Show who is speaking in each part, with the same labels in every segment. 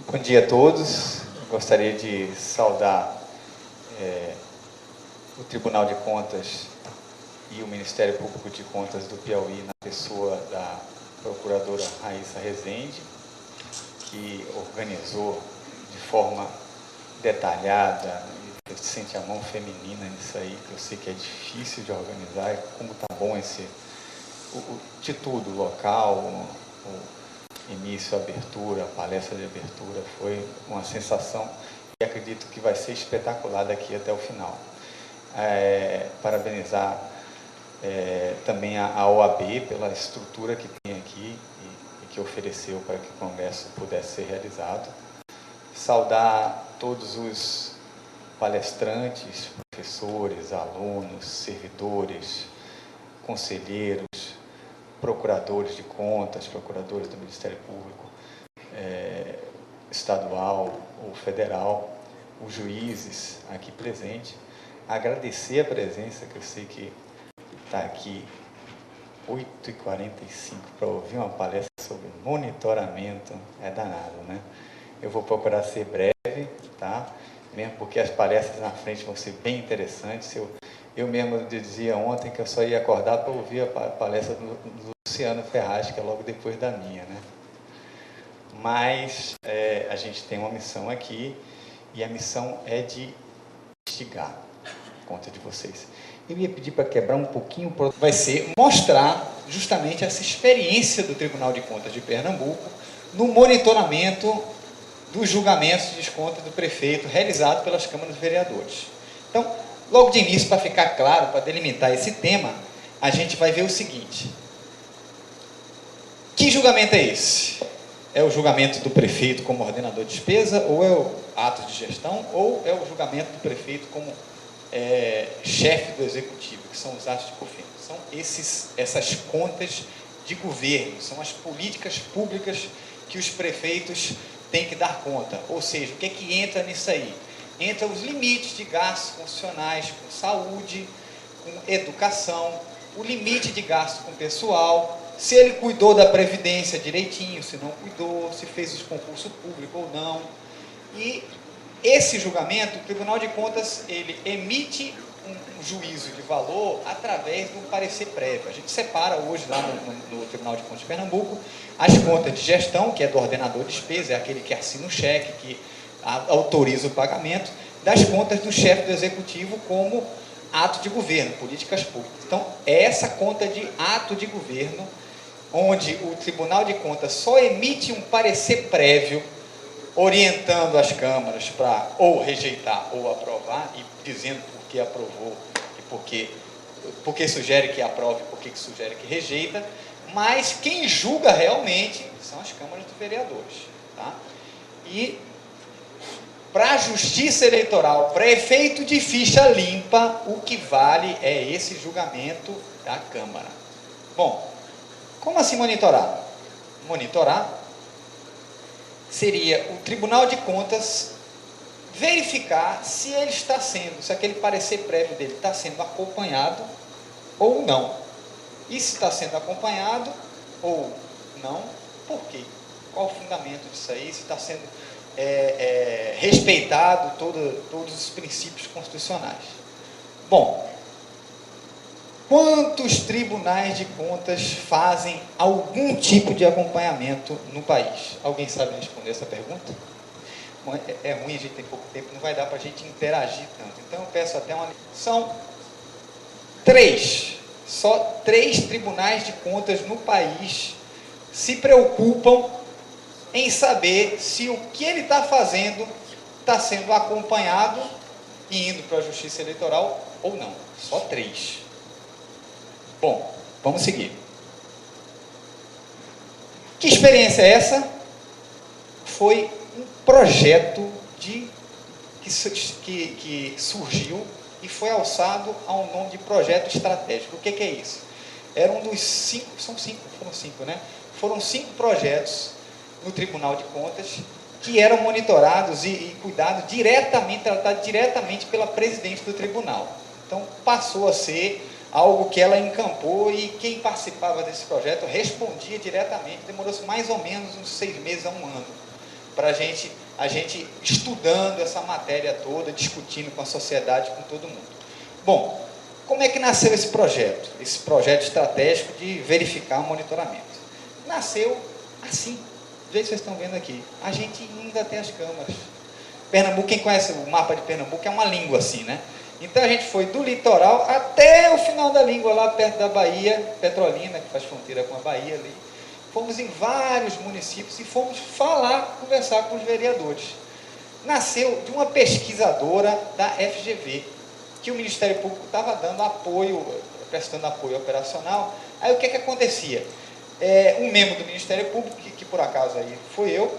Speaker 1: Bom dia a todos. Gostaria de saudar o Tribunal de Contas e o Ministério Público de Contas do Piauí, na pessoa da procuradora Raíssa Rezende, que organizou de forma detalhada, e eu senti a mão feminina nisso aí, que eu sei que é difícil de organizar, e como está bom de tudo, o local, o início, a abertura, a palestra de abertura, foi uma sensação e acredito que vai ser espetacular daqui até o final. Parabenizar também a OAB pela estrutura que tem aqui e que ofereceu para que o congresso pudesse ser realizado. Saudar todos os palestrantes, professores, alunos, servidores, conselheiros, procuradores de contas, procuradores do Ministério Público estadual ou federal, os juízes aqui presentes, agradecer a presença, que eu sei que está aqui 8h45 para ouvir uma palestra sobre monitoramento, é danado, né? Eu vou procurar ser breve, tá? Mesmo porque as palestras na frente vão ser bem interessantes. Eu mesmo dizia ontem que eu só ia acordar para ouvir a palestra do Luciano Ferraz, que é logo depois da minha, né? Mas a gente tem uma missão aqui, e a missão é de investigar a conta de vocês. Eu ia pedir para quebrar um pouquinho, vai ser mostrar justamente essa experiência do Tribunal de Contas de Pernambuco no monitoramento dos julgamentos de desconto do prefeito realizado pelas câmaras de vereadores. Então, logo de início, para ficar claro, para delimitar esse tema, a gente vai ver o seguinte: que julgamento é esse? É o julgamento do prefeito como ordenador de despesa, ou é o ato de gestão, ou é o julgamento do prefeito como chefe do executivo, que são os atos de governo? São essas contas de governo, são as políticas públicas que os prefeitos têm que dar conta. Ou seja, o que é que entra nisso aí? Entra os limites de gastos funcionais com saúde, com educação, o limite de gasto com pessoal, se ele cuidou da previdência direitinho, se não cuidou, se fez esse concurso público ou não. E esse julgamento, o Tribunal de Contas, ele emite um juízo de valor através de um parecer prévio. A gente separa hoje lá no Tribunal de Contas de Pernambuco as contas de gestão, que é do ordenador de despesa, é aquele que assina o cheque, que autoriza o pagamento, das contas do chefe do executivo como ato de governo, políticas públicas. Então, é essa conta de ato de governo, onde o Tribunal de Contas só emite um parecer prévio, orientando as câmaras para ou rejeitar ou aprovar, e dizendo por que aprovou e por que sugere que aprove e por que sugere que rejeita, mas quem julga realmente são as câmaras de vereadores. Tá? E para a Justiça Eleitoral, para efeito de ficha limpa, o que vale é esse julgamento da Câmara. Bom, como assim monitorar? Monitorar seria o Tribunal de Contas verificar se ele está sendo, se aquele parecer prévio dele está sendo acompanhado ou não. E se está sendo acompanhado ou não, por quê? Qual o fundamento disso aí? Se está sendo respeitado todos os princípios constitucionais. Bom, quantos tribunais de contas fazem algum tipo de acompanhamento no país? Alguém sabe responder essa pergunta? É ruim, a gente tem pouco tempo, não vai dar para a gente interagir tanto. Então eu peço até uma... São 3. Só 3 tribunais de contas no país se preocupam em saber se o que ele está fazendo está sendo acompanhado e indo para a Justiça Eleitoral ou não. Só 3. Bom, vamos seguir. Que experiência é essa? Foi um projeto que surgiu e foi alçado ao nome de projeto estratégico. O que é isso? Era um dos 5, foram 5, né? Foram 5 projetos no Tribunal de Contas que eram monitorados e cuidados diretamente, tratados diretamente pela presidente do tribunal. Então, passou a ser algo que ela encampou e quem participava desse projeto respondia diretamente. Demorou-se mais ou menos uns 6 meses a 1 ano para a gente estudando essa matéria toda, discutindo com a sociedade, com todo mundo. Bom, como é que nasceu esse projeto estratégico de verificar o monitoramento? Nasceu assim, do jeito que vocês estão vendo aqui, a gente indo até as câmaras. Pernambuco, quem conhece o mapa de Pernambuco, é uma língua assim, né? Então a gente foi do litoral até o final da língua, lá perto da Bahia, Petrolina, que faz fronteira com a Bahia ali. Fomos em vários municípios e fomos conversar com os vereadores. Nasceu de uma pesquisadora da FGV, que o Ministério Público estava dando apoio, prestando apoio operacional. Aí o que acontecia? Um membro do Ministério Público, que por acaso aí foi eu,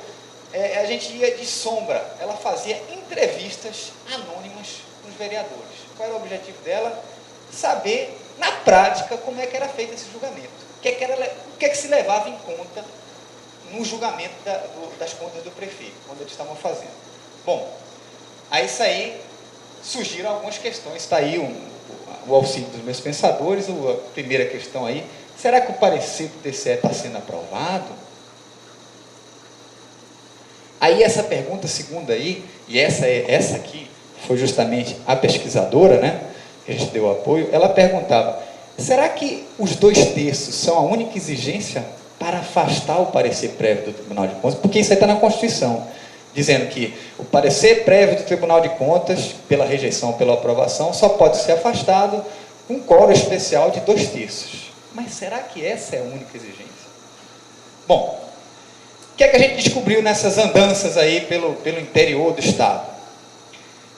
Speaker 1: a gente ia de sombra, ela fazia entrevistas anônimas com os vereadores. Qual era o objetivo dela? Saber, na prática, como é que era feito esse julgamento. O que se levava em conta no julgamento das contas do prefeito, quando eles estavam fazendo. Bom, aí isso aí surgiram algumas questões. Está aí o auxílio dos meus pensadores. A primeira questão aí: será que o parecer do TCE está sendo aprovado? Aí essa pergunta segunda aí, e essa aqui foi justamente a pesquisadora, né, que a gente deu apoio, ela perguntava: será que os 2/3 são a única exigência para afastar o parecer prévio do Tribunal de Contas? Porque isso aí está na Constituição, dizendo que o parecer prévio do Tribunal de Contas, pela rejeição ou pela aprovação, só pode ser afastado com um quórum especial de 2/3. Mas será que essa é a única exigência? Bom, o que é que a gente descobriu nessas andanças aí pelo interior do Estado?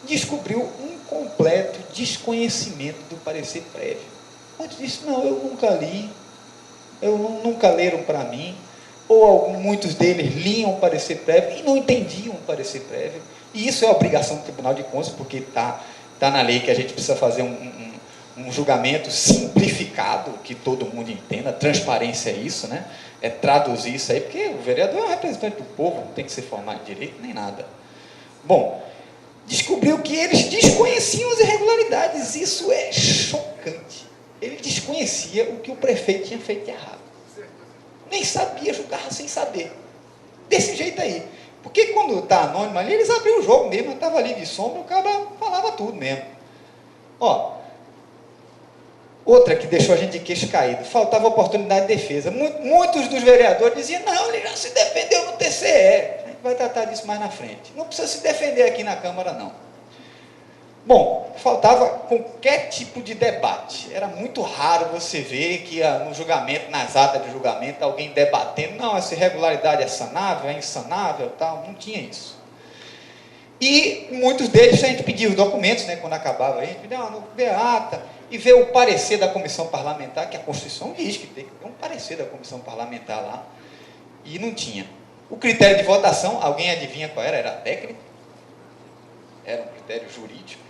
Speaker 1: Descobriu um completo desconhecimento do parecer prévio. Antes disso, não, eu nunca li, nunca leram para mim, ou muitos deles liam o parecer prévio e não entendiam o parecer prévio. E isso é obrigação do Tribunal de Contas, porque está na lei que a gente precisa fazer um julgamento simplificado, que todo mundo entenda. Transparência é isso, né? É traduzir isso aí, porque o vereador é um representante do povo, não tem que ser formado de direito nem nada. Bom, descobriu que eles desconheciam as irregularidades. Isso é chocante. Ele desconhecia o que o prefeito tinha feito errado. Nem sabia, julgava sem saber. Desse jeito aí. Porque quando está anônimo ali, eles abriam o jogo mesmo. Eu estava ali de sombra, o cara falava tudo mesmo. Ó, outra que deixou a gente de queixo caído: faltava oportunidade de defesa. Muitos dos vereadores diziam: não, ele já se defendeu no TCE. A gente vai tratar disso mais na frente. Não precisa se defender aqui na Câmara, não. Bom, faltava qualquer tipo de debate. Era muito raro você ver que no julgamento, nas atas de julgamento, alguém debatendo: não, essa irregularidade é sanável, é insanável, tal. Não tinha isso. E muitos deles a gente pedia os documentos, né, quando acabava, a gente pedia a ata e ver o parecer da comissão parlamentar, que a Constituição diz que tem que ter um parecer da comissão parlamentar lá, e não tinha. O critério de votação, alguém adivinha qual era? Era técnico? Era um critério jurídico?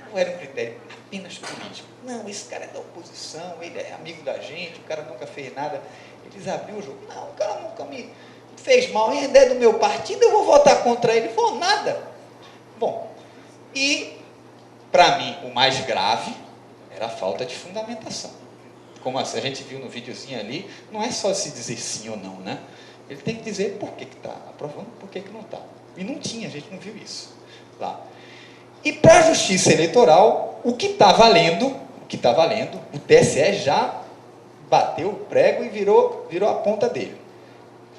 Speaker 1: Não era um critério apenas político. Não, esse cara é da oposição, ele é amigo da gente, o cara nunca fez nada. Eles abriram o jogo. Não, o cara nunca me fez mal, ele é do meu partido, eu vou votar contra ele. Vou nada. Bom, e para mim o mais grave era a falta de fundamentação. Como a gente viu no videozinho ali, não é só se dizer sim ou não, né? Ele tem que dizer por que está aprovando, por que não está. E não tinha, a gente não viu isso lá. E para a Justiça Eleitoral, o que está valendo, o TSE já bateu o prego e virou a ponta dele.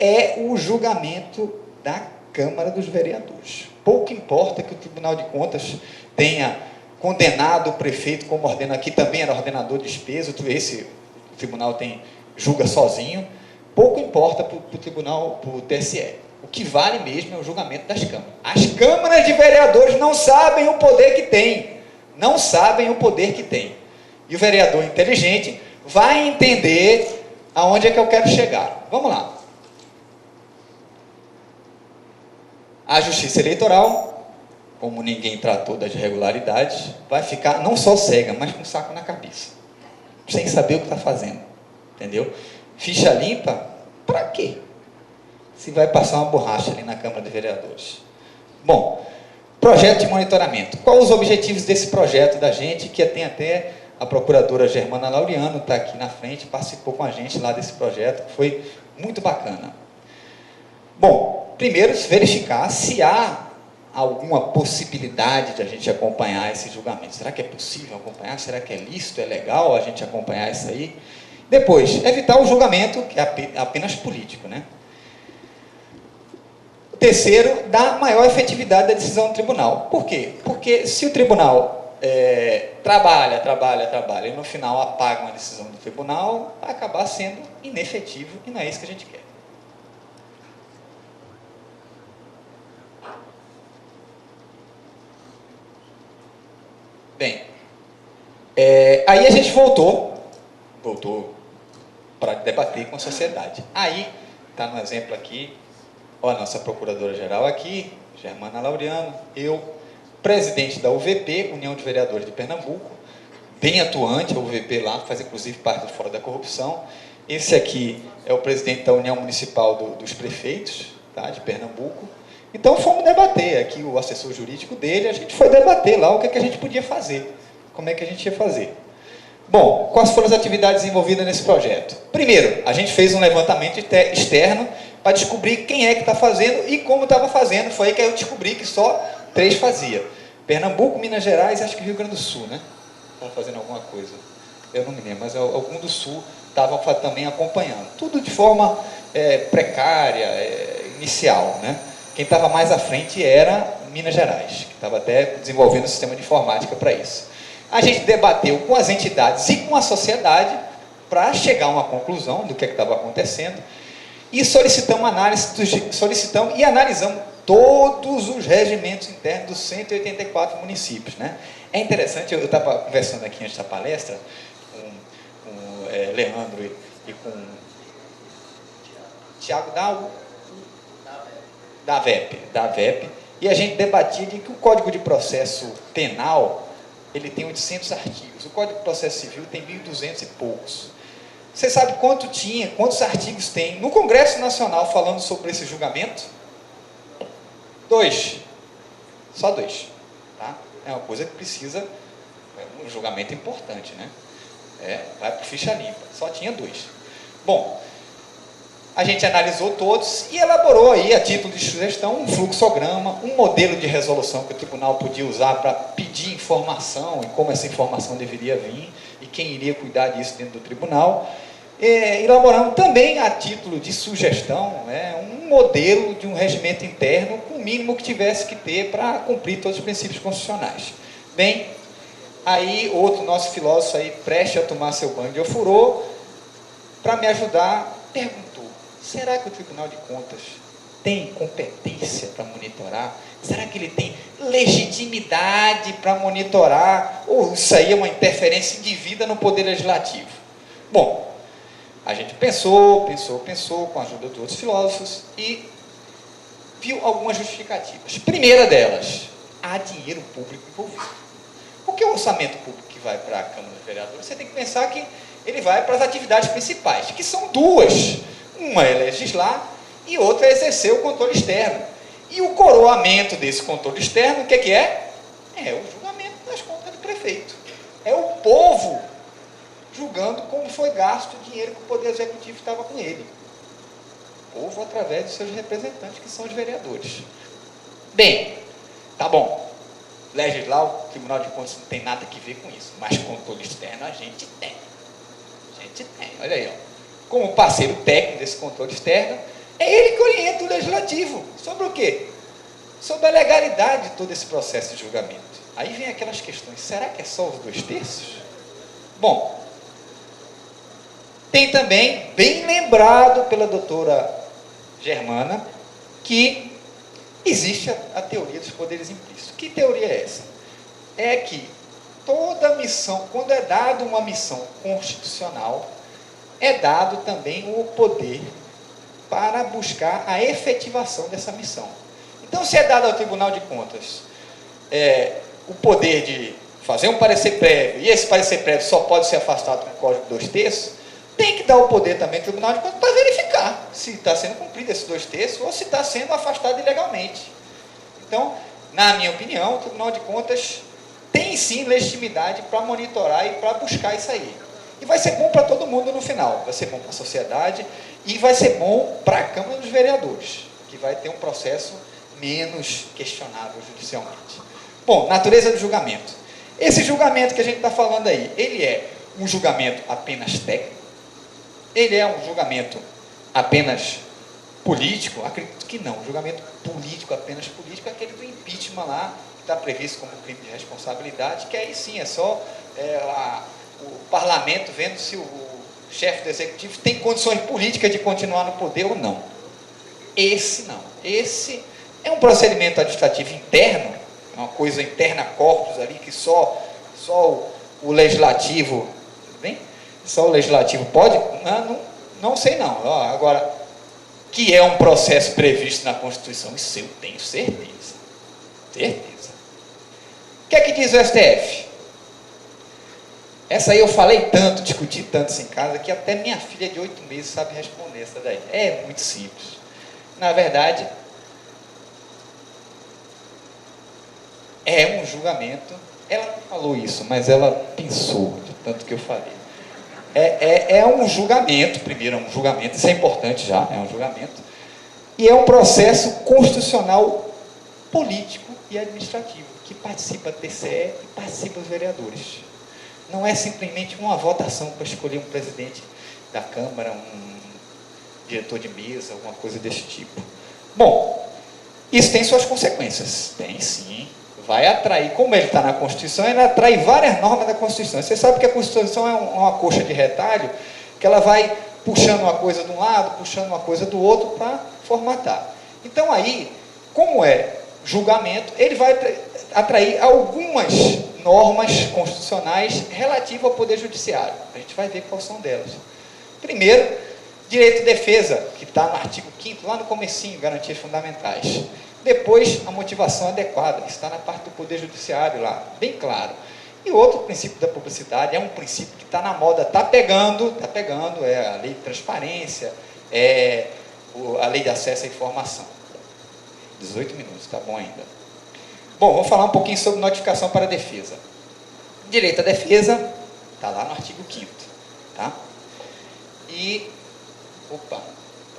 Speaker 1: É o julgamento da Câmara dos Vereadores. Pouco importa que o Tribunal de Contas tenha condenado o prefeito como aqui também era ordenador de despesa, o tribunal julga sozinho. Pouco importa para o tribunal, para o TSE. O que vale mesmo é o julgamento das câmaras. As câmaras de vereadores não sabem o poder que têm. Não sabem o poder que têm. E o vereador inteligente vai entender aonde é que eu quero chegar. Vamos lá. A Justiça Eleitoral, como ninguém tratou das irregularidades, vai ficar não só cega, mas com um saco na cabeça. Sem saber o que está fazendo. Entendeu? Ficha limpa, para quê? Se vai passar uma borracha ali na Câmara de Vereadores. Bom, projeto de monitoramento. Quais os objetivos desse projeto da gente, que tem até a procuradora Germana Laureano, está aqui na frente, participou com a gente lá desse projeto, que foi muito bacana. Bom, primeiro verificar se há alguma possibilidade de a gente acompanhar esse julgamento. Será que é possível acompanhar? Será que é lícito, é legal a gente acompanhar isso aí? Depois, evitar o julgamento que é apenas político, né? O terceiro, dar maior efetividade da decisão do tribunal. Por quê? Porque se o tribunal trabalha e no final apaga uma decisão do tribunal, vai acabar sendo inefetivo e não é isso que a gente quer. Bem, aí a gente voltou para debater com a sociedade. Aí, está no exemplo aqui, a nossa procuradora-geral aqui, Germana Laureano, eu, presidente da UVP, União de Vereadores de Pernambuco, bem atuante, a UVP lá, faz inclusive parte do Fórum da Corrupção. Esse aqui é o presidente da União Municipal dos Prefeitos, tá, de Pernambuco. Então fomos debater, aqui o assessor jurídico dele, a gente foi debater lá o que a gente podia fazer, como é que a gente ia fazer. Bom, quais foram as atividades envolvidas nesse projeto? Primeiro, a gente fez um levantamento externo para descobrir quem é que está fazendo e como estava fazendo. Foi aí que eu descobri que só 3 fazia. Pernambuco, Minas Gerais e acho que Rio Grande do Sul, né? Estava fazendo alguma coisa. Eu não me lembro, mas algum do Sul estava também acompanhando. Tudo de forma precária, inicial, né? Quem estava mais à frente era Minas Gerais, que estava até desenvolvendo um sistema de informática para isso. A gente debateu com as entidades e com a sociedade para chegar a uma conclusão do que estava acontecendo e solicitamos e analisamos todos os regimentos internos dos 184 municípios, né? É interessante, eu estava conversando aqui antes da palestra com Leandro e com Tiago da VEP, e a gente debatia de que o Código de Processo Penal ele tem 800 artigos, o Código de Processo Civil tem 1.200 e poucos. Você sabe quantos artigos tem no Congresso Nacional falando sobre esse julgamento? 2. Só 2. Tá? É uma coisa que precisa, um julgamento importante, né? Vai para ficha limpa. Só tinha 2. Bom, a gente analisou todos e elaborou aí, a título de sugestão, um fluxograma, um modelo de resolução que o tribunal podia usar para pedir informação e como essa informação deveria vir e quem iria cuidar disso dentro do tribunal. Elaboramos também, a título de sugestão, um modelo de um regimento interno com o mínimo que tivesse que ter para cumprir todos os princípios constitucionais. Bem, aí outro nosso filósofo aí, prestes a tomar seu banho de ofurô, para me ajudar, perguntou: será que o Tribunal de Contas tem competência para monitorar? Será que ele tem legitimidade para monitorar? Ou isso aí é uma interferência indevida no Poder Legislativo? Bom, a gente pensou com a ajuda de outros filósofos e viu algumas justificativas. Primeira delas, há dinheiro público envolvido. Porque o orçamento público que vai para a Câmara dos Vereadores, você tem que pensar que ele vai para as atividades principais, que são 2. Uma é legislar e outra é exercer o controle externo. E o coroamento desse controle externo, o que é? É o julgamento das contas do prefeito. É o povo julgando como foi gasto o dinheiro que o Poder Executivo estava com ele. O povo através dos seus representantes, que são os vereadores. Bem, tá bom. Legislar, o Tribunal de Contas não tem nada que ver com isso, mas controle externo a gente tem. Olha aí, ó. Como parceiro técnico desse controle externo, é ele que orienta o Legislativo. Sobre o quê? Sobre a legalidade de todo esse processo de julgamento. Aí vem aquelas questões, será que é só os 2/3? Bom, tem também, bem lembrado pela doutora Germana, que existe a teoria dos poderes implícitos. Que teoria é essa? É que toda missão, quando é dada uma missão constitucional, é dado também o poder para buscar a efetivação dessa missão. Então, se é dado ao Tribunal de Contas o poder de fazer um parecer prévio, e esse parecer prévio só pode ser afastado com o Código 2/3, tem que dar o poder também ao Tribunal de Contas para verificar se está sendo cumprido esses 2/3 ou se está sendo afastado ilegalmente. Então, na minha opinião, o Tribunal de Contas tem sim legitimidade para monitorar e para buscar isso aí. E vai ser bom para todo mundo no final, vai ser bom para a sociedade e vai ser bom para a Câmara dos Vereadores, que vai ter um processo menos questionável judicialmente. Bom, natureza do julgamento. Esse julgamento que a gente está falando aí, ele é um julgamento apenas técnico? Ele é um julgamento apenas político? Acredito que não. O julgamento político, apenas político, é aquele do impeachment lá, que está previsto como crime de responsabilidade, que aí sim é só o parlamento vendo se o chefe do executivo tem condições políticas de continuar no poder ou não. Esse não. Esse é um procedimento administrativo interno, é uma coisa interna corpus ali, que só o legislativo, bem? Só o legislativo pode? Não sei não. Agora, que é um processo previsto na Constituição, isso eu tenho certeza. Certeza. O que é que diz o STF? Essa aí eu falei tanto, discuti tanto isso em casa, que até minha filha de 8 meses sabe responder essa daí. É muito simples. Na verdade, é um julgamento. Ela não falou isso, mas ela pensou, de tanto que eu falei. É um julgamento, primeiro é um julgamento, isso é importante já, é um julgamento, e é um processo constitucional político e administrativo, que participa a TCE e participa os vereadores. Não é simplesmente uma votação para escolher um presidente da Câmara, um diretor de mesa, alguma coisa desse tipo. Bom, isso tem suas consequências. Tem sim. Vai atrair, como ele está na Constituição, ele atrai várias normas da Constituição. Você sabe que a Constituição é uma coxa de retalho, que ela vai puxando uma coisa de um lado, puxando uma coisa do outro para formatar. Então aí, como é julgamento, ele vai atrair algumas normas constitucionais relativas ao Poder Judiciário. A gente vai ver quais são delas. Primeiro, direito de defesa, que está no artigo 5º, lá no comecinho, garantias fundamentais. Depois, a motivação adequada, está na parte do Poder Judiciário lá, bem claro. E outro princípio da publicidade, é um princípio que está na moda, está pegando, é a lei de transparência, é a lei de acesso à informação. 18 minutos, tá bom ainda. Bom, vou falar um pouquinho sobre notificação para a defesa. Direito à defesa, está lá no artigo 5º, tá? E, opa,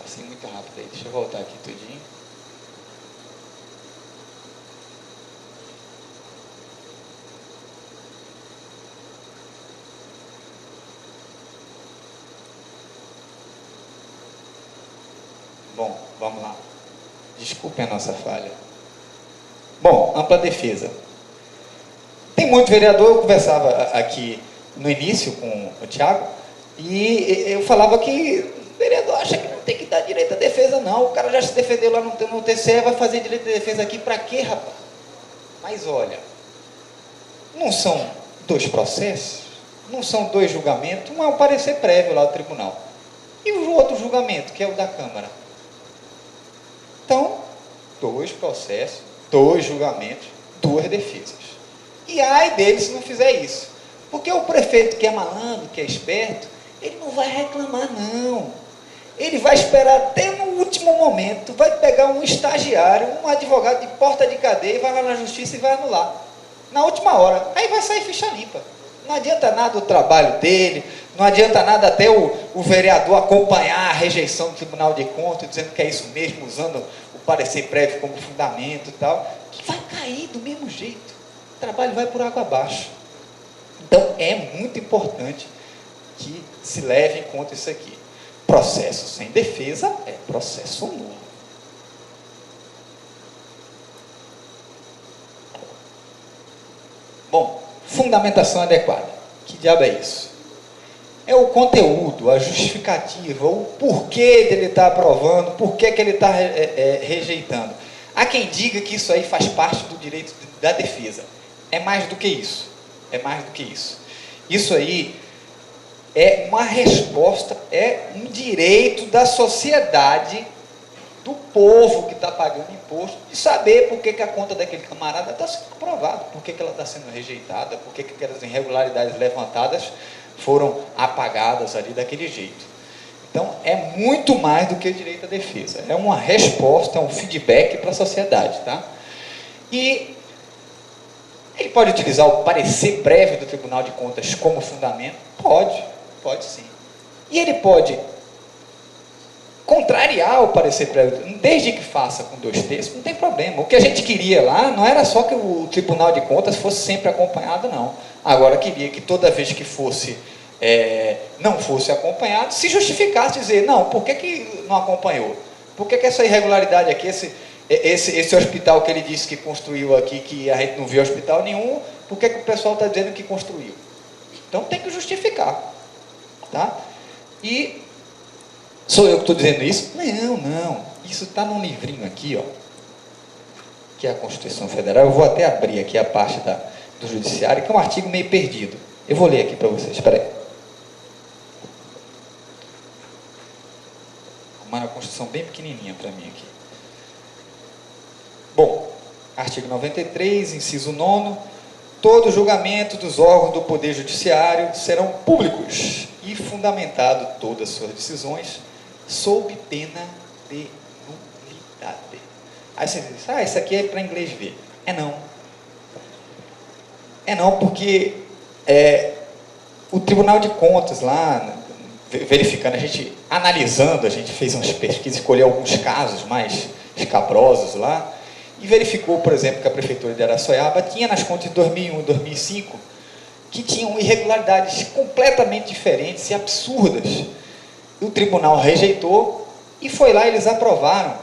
Speaker 1: passei muito rápido aí, deixa eu voltar aqui tudinho. Bom, vamos lá. Desculpem a nossa falha. Bom, ampla defesa. Tem muito vereador, eu conversava aqui no início com o Thiago, e eu falava que o vereador acha que não tem que dar direito à defesa, não. O cara já se defendeu lá no TCE, vai fazer direito à defesa aqui para quê, rapaz? Mas olha, não são 2 processos, não são 2 julgamentos, um é um parecer prévio lá do tribunal. E o outro julgamento, que é o da Câmara. Então, 2 processos, 2 julgamentos, 2 defesas. E ai dele se não fizer isso. Porque o prefeito que é malandro, que é esperto, ele não vai reclamar, não. Ele vai esperar até no último momento, vai pegar um estagiário, um advogado de porta de cadeia, vai lá na justiça e vai anular. Na última hora. Aí vai sair ficha limpa. Não adianta nada o trabalho dele, não adianta nada até o vereador acompanhar a rejeição do Tribunal de Contas, dizendo que é isso mesmo, usando o parecer prévio como fundamento e tal, que vai cair do mesmo jeito. O trabalho vai por água abaixo. Então, é muito importante que se leve em conta isso aqui. Processo sem defesa é processo nulo. Bom, fundamentação adequada. Que diabo é isso? É o conteúdo, a justificativa, o porquê dele estar aprovando, porquê que ele está rejeitando. Há quem diga que isso aí faz parte do direito da defesa. É mais do que isso. É mais do que isso. Isso aí é uma resposta, é um direito da sociedade, do povo que está pagando imposto, de saber por que a conta daquele camarada está sendo aprovada, por que ela está sendo rejeitada, por que aquelas irregularidades levantadas foram apagadas ali daquele jeito. Então, é muito mais do que o direito à defesa. É uma resposta, é um feedback para a sociedade, tá? E ele pode utilizar o parecer prévio do Tribunal de Contas como fundamento? Pode sim. E ele pode contrariar o parecer prévio, desde que faça com 2/3, não tem problema. O que a gente queria lá não era só que o Tribunal de Contas fosse sempre acompanhado, não. Agora queria que toda vez que fosse, não fosse acompanhado, se justificasse, dizer, não, por que não acompanhou? Por que essa irregularidade aqui, esse hospital que ele disse que construiu aqui, que a gente não viu hospital nenhum, por que o pessoal está dizendo que construiu? Então tem que justificar. Tá? E sou eu que estou dizendo isso? Não. Isso está num livrinho aqui, ó, que é a Constituição Federal. Eu vou até abrir aqui a parte do Judiciário, que é um artigo meio perdido. Eu vou ler aqui para vocês, espera aí. Uma Constituição bem pequenininha para mim aqui. Bom, artigo 93, inciso 9. Todo julgamento dos órgãos do Poder Judiciário serão públicos e fundamentado todas as suas decisões sob pena de nulidade. Aí você diz, isso aqui é para inglês ver. Não, porque o Tribunal de Contas lá, verificando, analisando, a gente fez umas pesquisas, escolheu alguns casos mais escabrosos lá, e verificou, por exemplo, que a Prefeitura de Araçoiaba tinha nas contas de 2001 e 2005, que tinham irregularidades completamente diferentes e absurdas. O tribunal rejeitou e foi lá, eles aprovaram.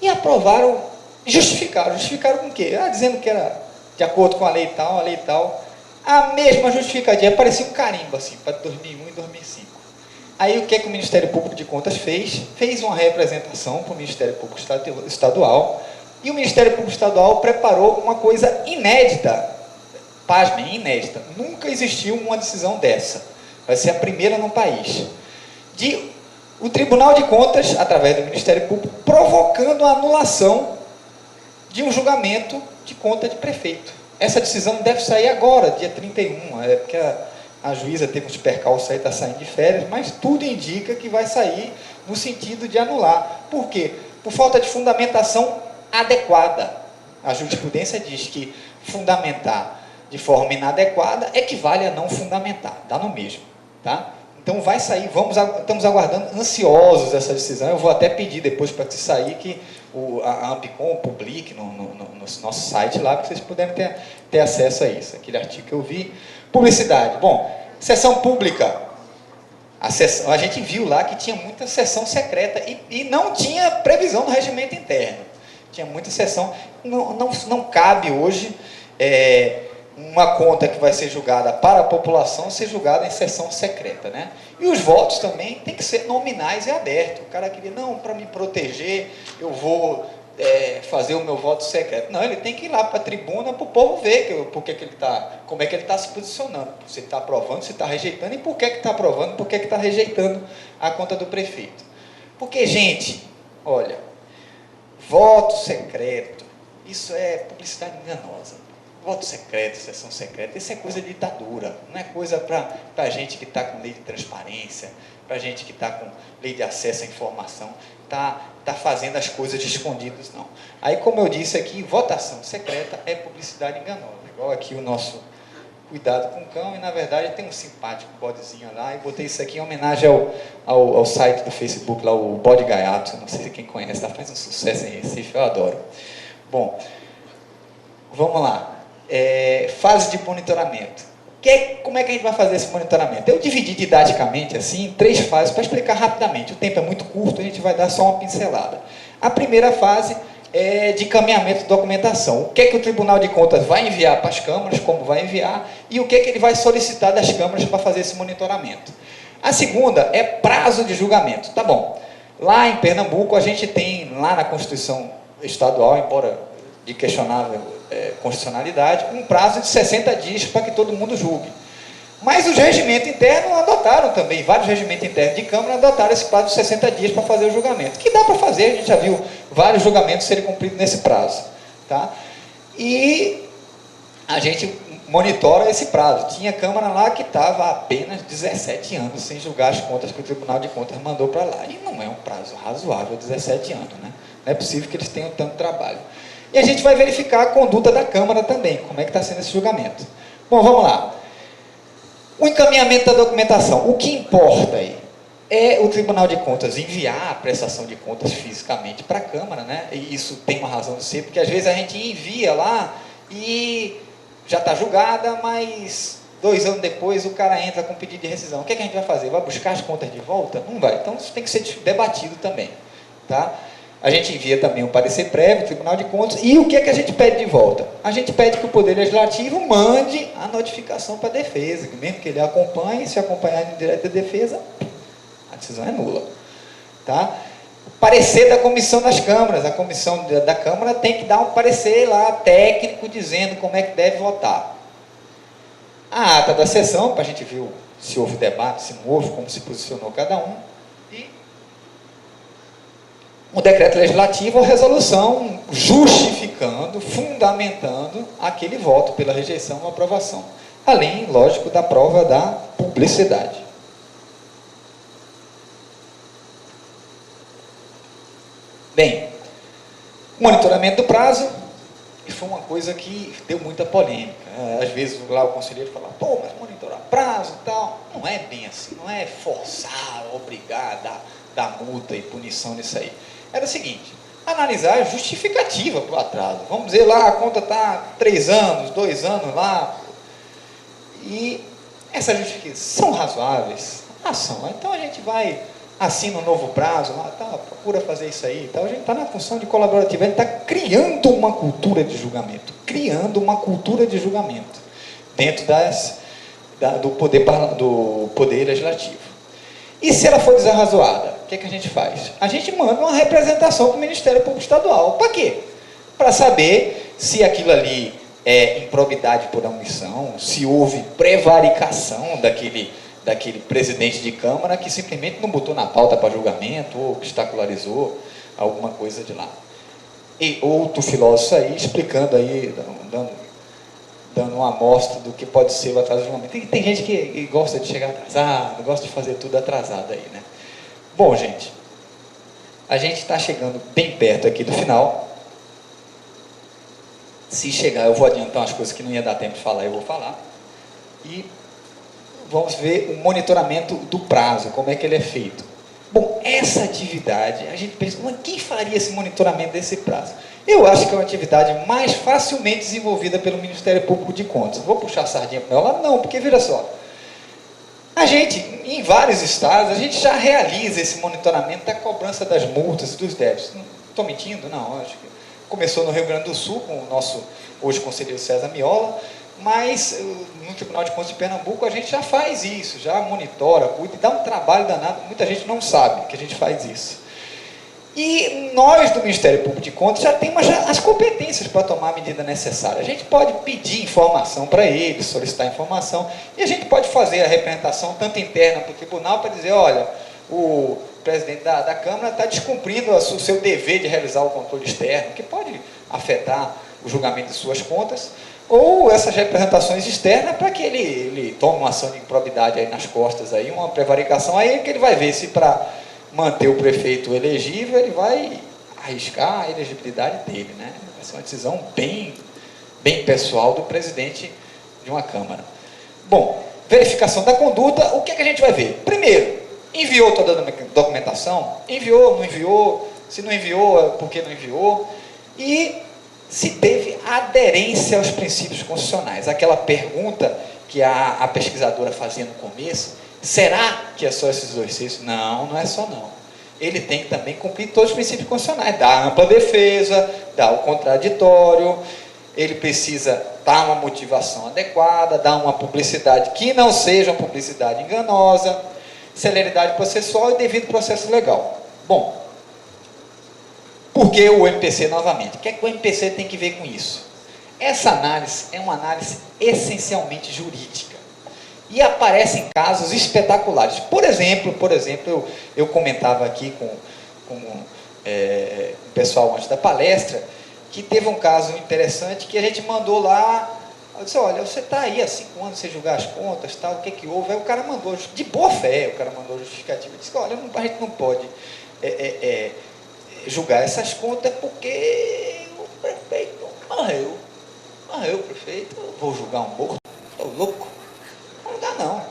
Speaker 1: E aprovaram, justificaram. Justificaram com o quê? Dizendo que era de acordo com a lei tal, a lei tal. A mesma justificativa, parecia um carimbo, assim, para 2001 e 2005. Aí o que o Ministério Público de Contas fez? Fez uma representação para o Ministério Público Estadual, e o Ministério Público Estadual preparou uma coisa inédita. Pasmem, inédita. Nunca existiu uma decisão dessa. Vai ser a primeira no país. O Tribunal de Contas, através do Ministério Público, provocando a anulação de um julgamento de conta de prefeito. Essa decisão deve sair agora, dia 31, porque a juíza teve uns percalços aí, está saindo de férias, mas tudo indica que vai sair no sentido de anular. Por quê? Por falta de fundamentação adequada. A jurisprudência diz que fundamentar de forma inadequada equivale a não fundamentar, dá no mesmo, tá? Então vai sair, estamos aguardando ansiosos essa decisão. Eu vou até pedir depois para que sair que a Ampicom publique no nosso site lá, para vocês puderem ter acesso a isso, aquele artigo que eu vi. Publicidade. Bom, sessão pública. A gente viu lá que tinha muita sessão secreta e não tinha previsão no regimento interno. Tinha muita sessão. Não cabe hoje uma conta que vai ser julgada para a população ser julgada em sessão secreta, né? E os votos também tem que ser nominais e abertos. O cara queria, não, para me proteger, eu vou fazer o meu voto secreto. Não, ele tem que ir lá para a tribuna para o povo ver como é que ele está se posicionando. Se ele está aprovando, se está rejeitando, e por que está aprovando, por que está rejeitando a conta do prefeito. Porque, gente, olha, voto secreto, isso é publicidade enganosa. Voto secreto, sessão secreta, isso é coisa de ditadura, não é coisa para gente que está com lei de transparência, para gente que está com lei de acesso à informação, tá fazendo as coisas escondidas, não. Aí, como eu disse aqui, votação secreta é publicidade enganosa, igual aqui o nosso Cuidado com o Cão, e na verdade tem um simpático bodezinho lá, e botei isso aqui em homenagem ao site do Facebook, lá, o Bode Gaiato, não sei se quem conhece, tá, faz um sucesso em Recife, eu adoro. Bom, vamos lá. Fase de monitoramento. Como é que a gente vai fazer esse monitoramento? Eu dividi didaticamente assim, em 3 fases para explicar rapidamente. O tempo é muito curto, a gente vai dar só uma pincelada. A primeira fase é de encaminhamento de documentação. O que o Tribunal de Contas vai enviar para as câmaras, como vai enviar, e o que ele vai solicitar das câmaras para fazer esse monitoramento. A segunda é prazo de julgamento. Tá bom. Lá em Pernambuco, a gente tem, lá na Constituição Estadual, embora de questionável constitucionalidade, um prazo de 60 dias para que todo mundo julgue. Mas os regimentos internos adotaram também, vários regimentos internos de Câmara adotaram esse prazo de 60 dias para fazer o julgamento. Que dá para fazer, a gente já viu vários julgamentos serem cumpridos nesse prazo. Tá? E a gente monitora esse prazo. Tinha Câmara lá que estava apenas 17 anos sem julgar as contas que o Tribunal de Contas mandou para lá. E não é um prazo razoável, 17 anos, né? Não é possível que eles tenham tanto trabalho. E a gente vai verificar a conduta da Câmara também, como é que está sendo esse julgamento. Bom, vamos lá. O encaminhamento da documentação. O que importa aí é o Tribunal de Contas enviar a prestação de contas fisicamente para a Câmara, né? E isso tem uma razão de ser, porque às vezes a gente envia lá e já está julgada, mas 2 anos depois o cara entra com pedido de rescisão. O que é que a gente vai fazer? Vai buscar as contas de volta? Não vai. Então isso tem que ser debatido também, tá? A gente envia também um parecer prévio ao Tribunal de Contas. E o que é que a gente pede de volta? A gente pede que o Poder Legislativo mande a notificação para a defesa, que mesmo que ele acompanhe, se acompanhar no direito da defesa, a decisão é nula. Tá? Parecer da comissão das câmaras. A comissão da Câmara tem que dar um parecer lá técnico dizendo como é que deve votar. A ata da sessão, para a gente ver se houve debate, se não houve, como se posicionou cada um. E um decreto legislativo ou resolução justificando, fundamentando aquele voto pela rejeição ou aprovação. Além, lógico, da prova da publicidade. Bem, monitoramento do prazo, e foi uma coisa que deu muita polêmica. Às vezes lá o conselheiro fala, pô, mas monitorar prazo e tal. Não é bem assim, não é forçar, obrigar, dar multa e punição nisso aí. Era o seguinte, analisar a justificativa para o atraso. Vamos dizer lá, a conta está 3 anos, 2 anos lá, e essas justificativas são razoáveis? São. Então a gente vai, assina um novo prazo, lá, tá, procura fazer isso aí. Tá, a gente está na função de colaborativa, a gente está criando uma cultura de julgamento. Criando uma cultura de julgamento dentro do poder legislativo. E se ela for desarrazoada, o que a gente faz? A gente manda uma representação para o Ministério Público Estadual. Para quê? Para saber se aquilo ali é improbidade por omissão, se houve prevaricação daquele presidente de Câmara que simplesmente não botou na pauta para julgamento ou obstacularizou alguma coisa de lá. E outro filósofo aí explicando aí, dando uma amostra do que pode ser o atraso de julgamento. Tem gente que gosta de chegar atrasado, gosta de fazer tudo atrasado aí, né? Bom, gente, a gente está chegando bem perto aqui do final. Se chegar, eu vou adiantar umas coisas que não ia dar tempo de falar, eu vou falar. E vamos ver o monitoramento do prazo, como é que ele é feito. Bom, essa atividade, a gente pensa, mas quem faria esse monitoramento desse prazo? Eu acho que é uma atividade mais facilmente desenvolvida pelo Ministério Público de Contas. Vou puxar a sardinha para o meu lado? Não, porque veja só, a gente, em vários estados, a gente já realiza esse monitoramento da cobrança das multas e dos débitos. Estou mentindo? Não, acho que começou no Rio Grande do Sul, com o nosso, hoje, conselheiro César Miola, mas no Tribunal de Contas de Pernambuco a gente já faz isso, já monitora, cuida, e dá um trabalho danado, muita gente não sabe que a gente faz isso. E nós do Ministério Público de Contas já temos as competências para tomar a medida necessária. A gente pode pedir informação para eles, solicitar informação, e a gente pode fazer a representação tanto interna para o tribunal para dizer, olha, o presidente da Câmara está descumprindo o seu dever de realizar o controle externo, que pode afetar o julgamento de suas contas, ou essas representações externas para que ele tome uma ação de improbidade aí nas costas, aí, uma prevaricação, aí que ele vai ver se para manter o prefeito elegível, ele vai arriscar a elegibilidade dele, né? Vai ser uma decisão bem pessoal do presidente de uma Câmara. Bom, verificação da conduta, o que é que a gente vai ver? Primeiro, enviou toda a documentação? Enviou, não enviou? Se não enviou, por que não enviou? E se teve aderência aos princípios constitucionais. Aquela pergunta que a pesquisadora fazia no começo, será que é só esses 2 terços? Não, não é só não. Ele tem que também cumprir todos os princípios constitucionais, dar a ampla defesa, dar o contraditório, ele precisa dar uma motivação adequada, dar uma publicidade que não seja uma publicidade enganosa, celeridade processual e devido processo legal. Bom, por que o MPC novamente? O que é que o MPC tem que ver com isso? Essa análise é uma análise essencialmente jurídica. E aparecem casos espetaculares. Por exemplo, eu comentava aqui com o pessoal antes da palestra, que teve um caso interessante que a gente mandou lá, eu disse, olha, você está aí há 5 anos sem julgar as contas, tal, o que que houve? Aí o cara mandou, de boa fé, o cara mandou justificativa, disse, olha, a gente não pode julgar essas contas porque o prefeito morreu. Morreu o prefeito, eu vou julgar um morto, estou louco. Não dá não.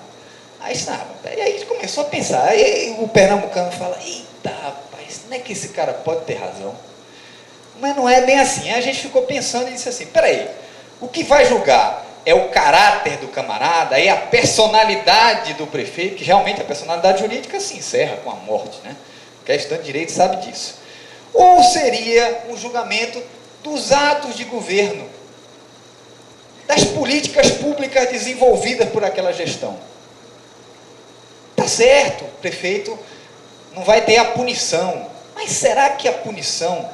Speaker 1: Aí E aí a gente começou a pensar, aí o pernambucano fala, eita rapaz, não é que esse cara pode ter razão? Mas não é bem assim. Aí a gente ficou pensando e disse assim, peraí, o que vai julgar é o caráter do camarada, é a personalidade do prefeito, que realmente a personalidade jurídica se encerra com a morte, né? Quem é estudante de direito sabe disso. Ou seria um julgamento dos atos de governo, das políticas públicas desenvolvidas por aquela gestão. Tá certo, o prefeito não vai ter a punição, mas será que a punição,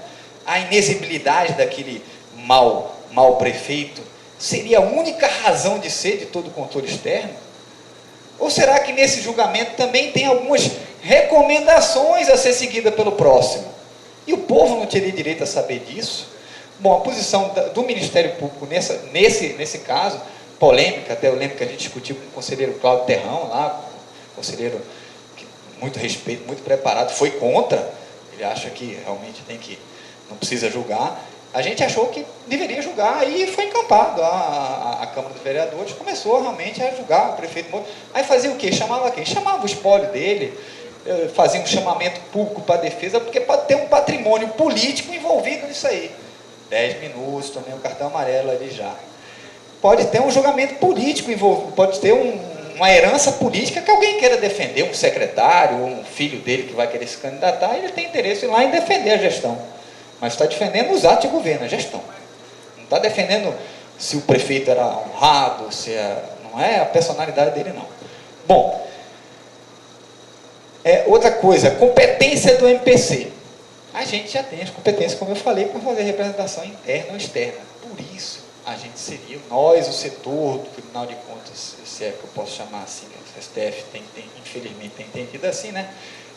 Speaker 1: a inexigibilidade daquele mau prefeito, seria a única razão de ser de todo o controle externo? Ou será que nesse julgamento também tem algumas recomendações a ser seguidas pelo próximo? E o povo não teria direito a saber disso? Bom, a posição do Ministério Público nesse caso, polêmica, até eu lembro que a gente discutiu com o conselheiro Cláudio Terrão, lá, conselheiro que muito respeito, muito preparado, foi contra, ele acha que realmente não precisa julgar. A gente achou que deveria julgar e foi encampado. A Câmara dos Vereadores começou realmente a julgar o prefeito Moura. Aí fazia o quê? Chamava quem? Chamava o espólio dele, fazia um chamamento público para a defesa, porque pode ter um patrimônio político envolvido nisso aí. 10 minutos, tomei um cartão amarelo ali já. Pode ter um julgamento político envolvido, pode ter uma herança política que alguém queira defender, um secretário, ou um filho dele que vai querer se candidatar, ele tem interesse lá em defender a gestão. Mas está defendendo os atos de governo, a gestão. Não está defendendo se o prefeito era honrado, não é a personalidade dele, não. Bom, outra coisa, competência do MPC. A gente já tem as competências, como eu falei, para fazer representação interna ou externa. Por isso, a gente seria, nós, o setor do Tribunal de Contas, se é que eu posso chamar assim, o STF infelizmente tem entendido assim, né?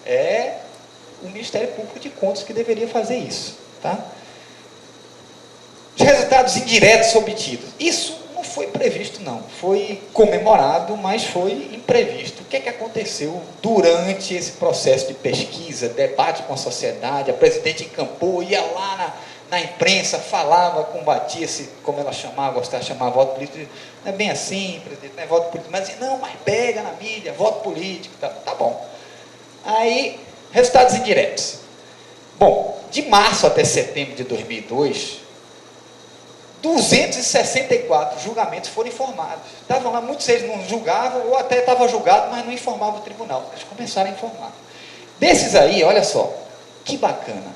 Speaker 1: É o Ministério Público de Contas que deveria fazer isso. Tá? Os resultados indiretos obtidos. Isso não foi previsto, não. Foi comemorado, mas foi imprevisto. O que é que aconteceu durante esse processo de pesquisa, debate com a sociedade? A presidente encampou, ia lá na imprensa, falava, combatia, como ela gostava de chamar voto político. Não é bem assim, presidente, não é voto político. Mas não, mas pega na mídia, voto político. Tá bom. Aí, resultados indiretos. Bom, de março até setembro de 2002, 264 julgamentos foram informados. Estavam lá, muitos deles não julgavam, ou até estavam julgados, mas não informavam o tribunal. Eles começaram a informar. Desses aí, olha só, que bacana,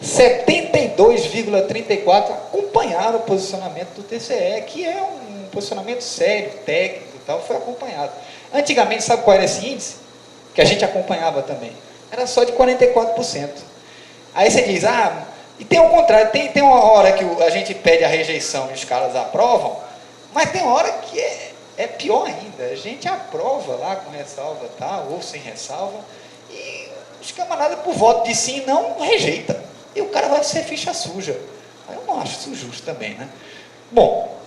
Speaker 1: 72,34 acompanharam o posicionamento do TCE, que é um posicionamento sério, técnico e tal, foi acompanhado. Antigamente, sabe qual era esse índice? Que a gente acompanhava também. Era só de 44%. Aí você diz, e tem o contrário, tem uma hora que a gente pede a rejeição e os caras aprovam, mas tem uma hora que é pior ainda, a gente aprova lá com ressalva, tá, ou sem ressalva, e os camaradas por voto de sim não rejeitam, e o cara vai ser ficha suja. Eu não acho isso justo também, né? Bom,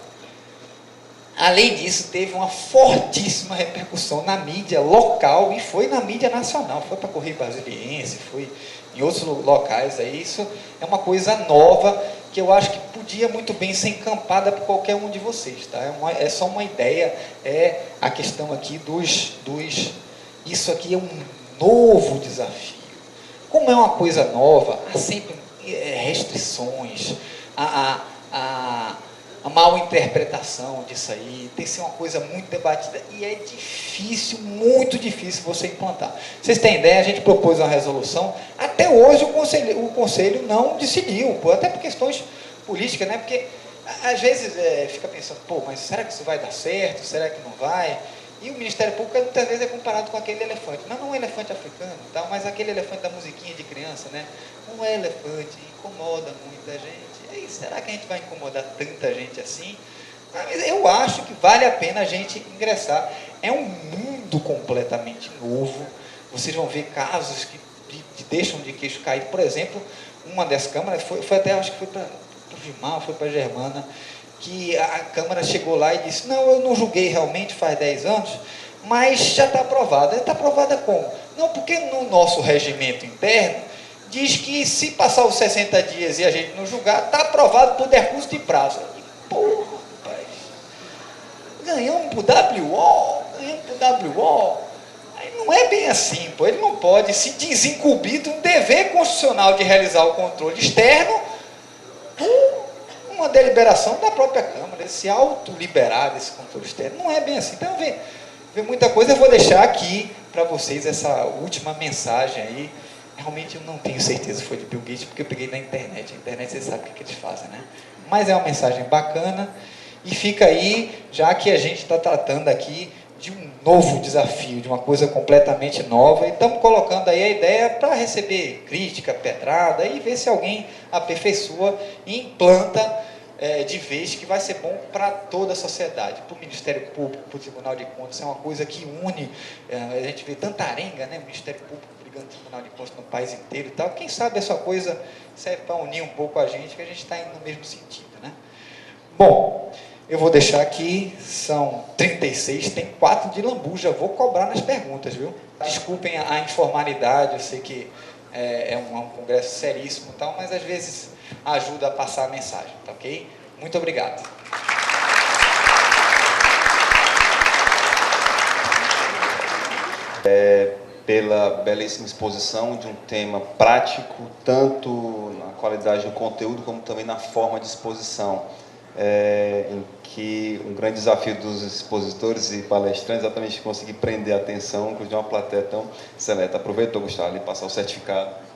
Speaker 1: além disso, teve uma fortíssima repercussão na mídia local e foi na mídia nacional, foi para Correio Brasiliense, foi em outros locais. Aí isso é uma coisa nova que eu acho que podia muito bem ser encampada por qualquer um de vocês, tá? É só uma ideia, é a questão aqui isso aqui é um novo desafio. Como é uma coisa nova, há sempre restrições, a mal interpretação disso aí, tem que ser uma coisa muito debatida e é difícil, muito difícil você implantar. Vocês têm ideia, a gente propôs uma resolução, até hoje o conselho não decidiu, até por questões políticas, né? Porque às vezes fica pensando, mas será que isso vai dar certo, será que não vai? E o Ministério Público muitas vezes é comparado com aquele elefante, mas não um elefante africano, tá? Mas aquele elefante da musiquinha de criança, né? Um elefante incomoda muita gente. E aí, será que a gente vai incomodar tanta gente assim? Mas eu acho que vale a pena a gente ingressar. É um mundo completamente novo. Vocês vão ver casos que deixam de queixo caído. Por exemplo, uma das câmaras, foi até, acho que foi para o Gilmar, foi para a Germana, que a Câmara chegou lá e disse, não, eu não julguei realmente faz 10 anos, mas já está aprovada. Está aprovada como? Não, porque no nosso regimento interno diz que se passar os 60 dias e a gente não julgar, está aprovado por decurso de prazo. E, porra, rapaz, ganhamos por WO, Não é bem assim, pô. Ele não pode se desincumbir do dever constitucional de realizar o controle externo por uma deliberação da própria Câmara, ele se autoliberar desse controle externo. Não é bem assim. Então, vê muita coisa. Eu vou deixar aqui para vocês essa última mensagem aí. Realmente eu não tenho certeza se foi de Bill Gates, porque eu peguei na internet. A internet, vocês sabem o que eles fazem, né? Mas é uma mensagem bacana. E fica aí, já que a gente está tratando aqui de um novo desafio, de uma coisa completamente nova, e estamos colocando aí a ideia para receber crítica, pedrada, e ver se alguém aperfeiçoa e implanta de vez, que vai ser bom para toda a sociedade, para o Ministério Público, para o Tribunal de Contas. É uma coisa que une, a gente vê tanta arenga, né? O Ministério Público brigando no Tribunal de Contas no país inteiro e tal. Quem sabe essa coisa serve para unir um pouco a gente, que a gente está indo no mesmo sentido, né? Bom, eu vou deixar aqui, são 36, tem 4 de lambuja, vou cobrar nas perguntas, viu? Desculpem a informalidade, eu sei que é um congresso seríssimo e tal, mas às vezes ajuda a passar a mensagem, tá ok? Muito obrigado.
Speaker 2: Pela belíssima exposição de um tema prático, tanto na qualidade do conteúdo, como também na forma de exposição, em que um grande desafio dos expositores e palestrantes é exatamente conseguir prender a atenção de uma plateia tão seleta. Aproveitou, Gustavo, e passar o certificado.